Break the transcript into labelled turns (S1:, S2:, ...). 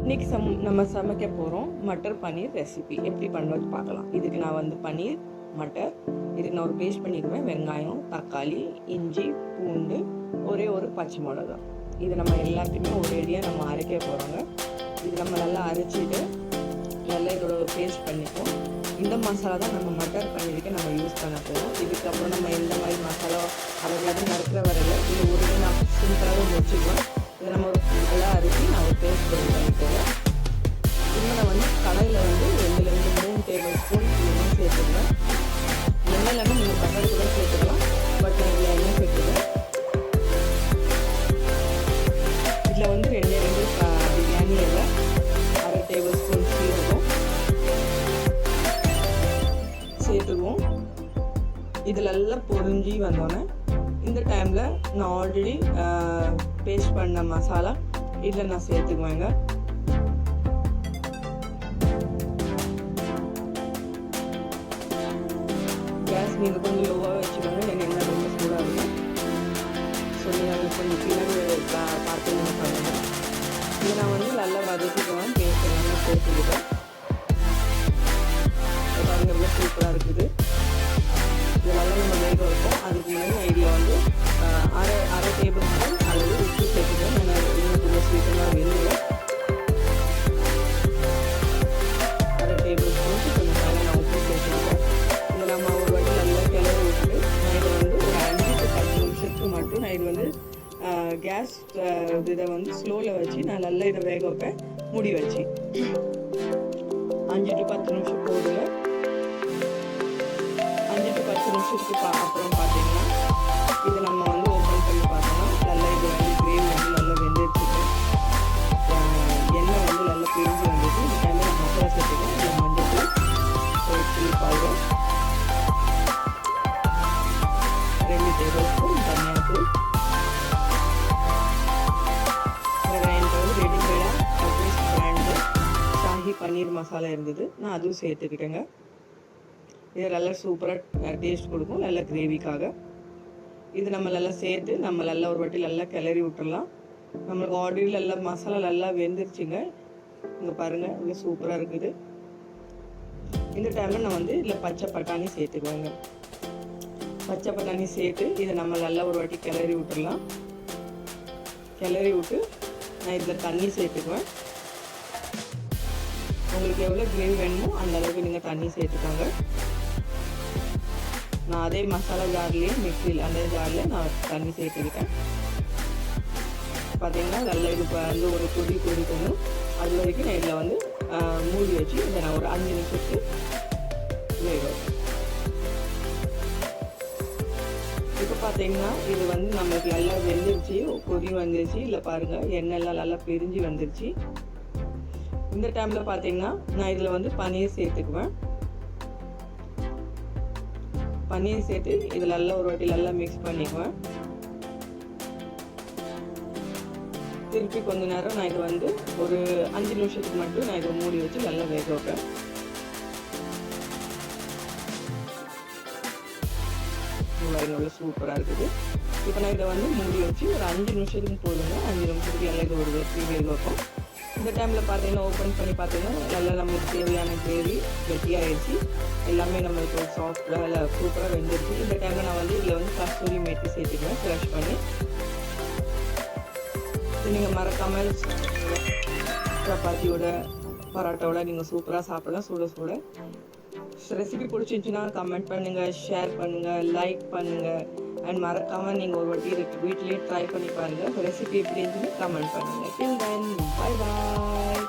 S1: இன்றைக்கி நம்ம சமைக்க போகிறோம் மட்டர் பன்னீர் ரெசிபி. எப்படி பண்ணுறது பார்க்கலாம். இதுக்கு நான் வந்து பன்னீர் மட்டர், இதுக்கு நான் ஒரு பேஸ்ட் பண்ணிக்குவேன். வெங்காயம், தக்காளி, இஞ்சி, பூண்டு, ஒரே ஒரு பச்சை மிளகா. இது நம்ம எல்லாத்தையுமே ஒரேடியாக நம்ம அரைக்க போகிறோங்க. இது நம்ம நல்லா அரைச்சிட்டு நல்லா இதோட ஒரு பேஸ்ட் பண்ணிப்போம். இந்த மசாலா தான் நம்ம மட்டர் பன்னீருக்கு நம்ம யூஸ் பண்ண போகிறோம். இதுக்கப்புறம் நம்ம எந்த மாதிரி மசாலா அரைக்காது நடக்கிற வரையில் இது ஒரு நான் சிம்பிளாகவே முடிச்சுக்குவேன். இதை நம்ம ஒரு நல்லா அரிசி நான் ஒரு பேஸ்ட் பண்ணிக்கிறேன். இன்னும் நான் வந்து கடையில் வந்து 2-3 டேபிள் ஸ்பூன் எண்ணெய் சேர்த்துக்கிறேன். எண்ணெய் இல்லாமல் நீங்கள் பட்டர் கூட சேர்த்துக்கலாம். பட் நான் இதில் எண்ணெய் சேர்த்துக்கிறேன். இதில் வந்து 2 பிரியாணி இலை, 1/2 டேபிள் ஸ்பூன் சீரகம் சேர்த்துக்குவோம். இதில் எல்லாம் பொரிஞ்சி வந்தோன்னே இந்த டைமில் நான் ஆல்ரெடி பேஸ்ட் பண்ண மசாலா இதில் நான் சேர்த்துக்குவேங்க. கேஸ் நீங்கள் கொஞ்சம் லோவாக வச்சுக்கோங்க. எண்ணெய் ரொம்ப சூடாக இருக்கும். ஸோ நீங்கள் கொஞ்சம் பின்னாடி பார்த்து நீங்கள் பண்ணுங்கள். இதை நான் வந்து நல்லா வதக்கிக்குவேன். பேஸ்ட் நல்லா சேர்த்துக்கிட்டேன். பாருங்க ரொம்ப சூப்பராக இருக்குது. இதெல்லாம் நம்ம வேக வைப்போம். அதுக்கு முன்னாடி ஐடியா வந்து அரை டேபிள் ஸ்பூன் அளவு உப்பு சேர்த்துக்கேன். நான் இன்னும் கொஞ்சம் சீக்கிரமாக வெந்துடும். 1/2 டேபிள் ஸ்பூனுக்கு கொஞ்சம் மேலே நான் உப்பு சேர்த்துக்கிட்டேன். இதை நம்ம ஒரு வாட்டி நல்லா கிளறி விட்டுட்டு நான் இதை வந்து ஒரு 5-10 நிமிஷத்துக்கு மட்டும் நான் இது வந்து கேஸ் இதை வந்து ஸ்லோவில் வச்சு நான் நல்லா இதை வேக வைப்பேன். மூடி வச்சு 5-10 நிமிஷம் போடுங்க. 5-10 நிமிஷத்துக்கு அப்புறம் பார்த்தீங்கன்னா இது நம்ம வந்து ஓப்பன் பண்ணி பார்த்தோம்னா நல்லா இது வந்து கிரேவி வந்து நல்லா வெந்துருச்சுட்டு எண்ணெய் வந்து நல்லா பிரிஞ்சு வந்துட்டு இந்த டைமில் நம்ம மசாலா சேர்த்துக்கலாம். இதில் மஞ்சள், ஒரு சில்லி பவுடர், 2 டேபிள் ஸ்பூன் தனியாத்தூள், ரெடிமேடாக பிராண்டு ஷாஹி பன்னீர் மசாலா இருந்தது. நான் அதுவும் சேர்த்துக்கிட்டேங்க. இது நல்லா சூப்பராக டேஸ்ட் கொடுக்கும், நல்ல கிரேவிக்காக. இது நம்ம நல்லா சேர்த்து நம்ம நல்லா ஒரு வாட்டி நல்லா கிளறி விட்டுடலாம். நம்மளுக்கு ஆல்ரெடி நல்லா மசாலா நல்லா வெந்துருச்சுங்க. இங்கே பாருங்கள் இங்கே சூப்பராக இருக்குது. இந்த டைமில் நான் வந்து இதில் பச்சை பட்டாணி சேர்த்துக்குவேங்க. பச்சை பட்டாணி சேர்த்து இதை நம்ம நல்லா ஒரு வாட்டி கிளறி விட்டுடலாம். கிளறி விட்டு நான் இதில் தண்ணி சேர்த்துக்குவேன். உங்களுக்கு எவ்வளோ கிரேவி வேணுமோ அந்த அளவுக்கு நீங்கள் தண்ணி சேர்த்துக்கோங்க. நான் அதே மசாலா ஜார்லேயே மிக்சியில் அந்த ஜாரில் நான் தண்ணி சேர்த்துக்கிட்டேன். பார்த்தீங்கன்னா நல்லா இது வந்து ஒரு கொதிக்கணும். அது வரைக்கும் நான் இதில் வந்து மூடி வச்சு இதை நான் ஒரு 5 நிமிஷத்துக்கு வேக வைப்பேன். இப்போ பார்த்தீங்கன்னா இது வந்து நம்மளுக்கு நல்லா வெந்துருச்சு, கொதி வந்துருச்சு. இல்லை பாருங்கள் எண்ணெய்லாம் நல்லா பிரிஞ்சு வந்துருச்சு. இந்த டைமில் பார்த்தீங்கன்னா நான் இதில் வந்து பன்னீர் சேர்த்துக்குவேன். பன்னீர் சேர்த்து இதில் நல்லா ஒரு வாட்டி நல்லா மிக்ஸ் பண்ணிக்குவேன். திருப்பி கொஞ்ச நேரம் நான் இது வந்து ஒரு 5 நிமிஷத்துக்கு மட்டும் நான் இதை மூடி வச்சு நல்லா வேக வைப்பேன். நல்லா சூப்பராக இருக்குது. இப்போ நான் இதை வந்து மூடி வச்சு ஒரு 5 நிமிஷத்துக்கு போதுங்க. 5 நிமிஷத்துக்கு எல்லாம் இது ஒரு வேக வைப்போம். இந்த டைமில் பார்த்தீங்கன்னா ஓப்பன் பண்ணி பார்த்தீங்கன்னா நல்லா நம்மளுக்கு தேவையான கிரேவி கெட்டியாகிடுச்சு. எல்லாமே நம்மளுக்கு சாஃப்டாக நல்லா சூப்பராக வெந்துருச்சு. இந்த டைமில் நான் வந்து இதில் வந்து கஸ்தூரி மேத்தி சேர்த்துக்குவேன் ஃப்ரெஷ் பண்ணி. நீங்கள் மறக்காமல் சப்பாத்தியோட பரோட்டாவோட நீங்கள் சூப்பராக சாப்பிடலாம் சுட சுட. ரெசிபி பிடிச்சிருந்துச்சுன்னா கமெண்ட் பண்ணுங்கள், ஷேர் பண்ணுங்கள், லைக் பண்ணுங்கள். அண்ட் மறக்காமல் நீங்கள் ஒரு வாட்டி வீட்டிலேயே ட்ரை பண்ணி பாருங்கள். ரெசிபி எப்படி இருந்துச்சுன்னு கமெண்ட் பண்ணுங்கள். டில் தென் பை பாய்.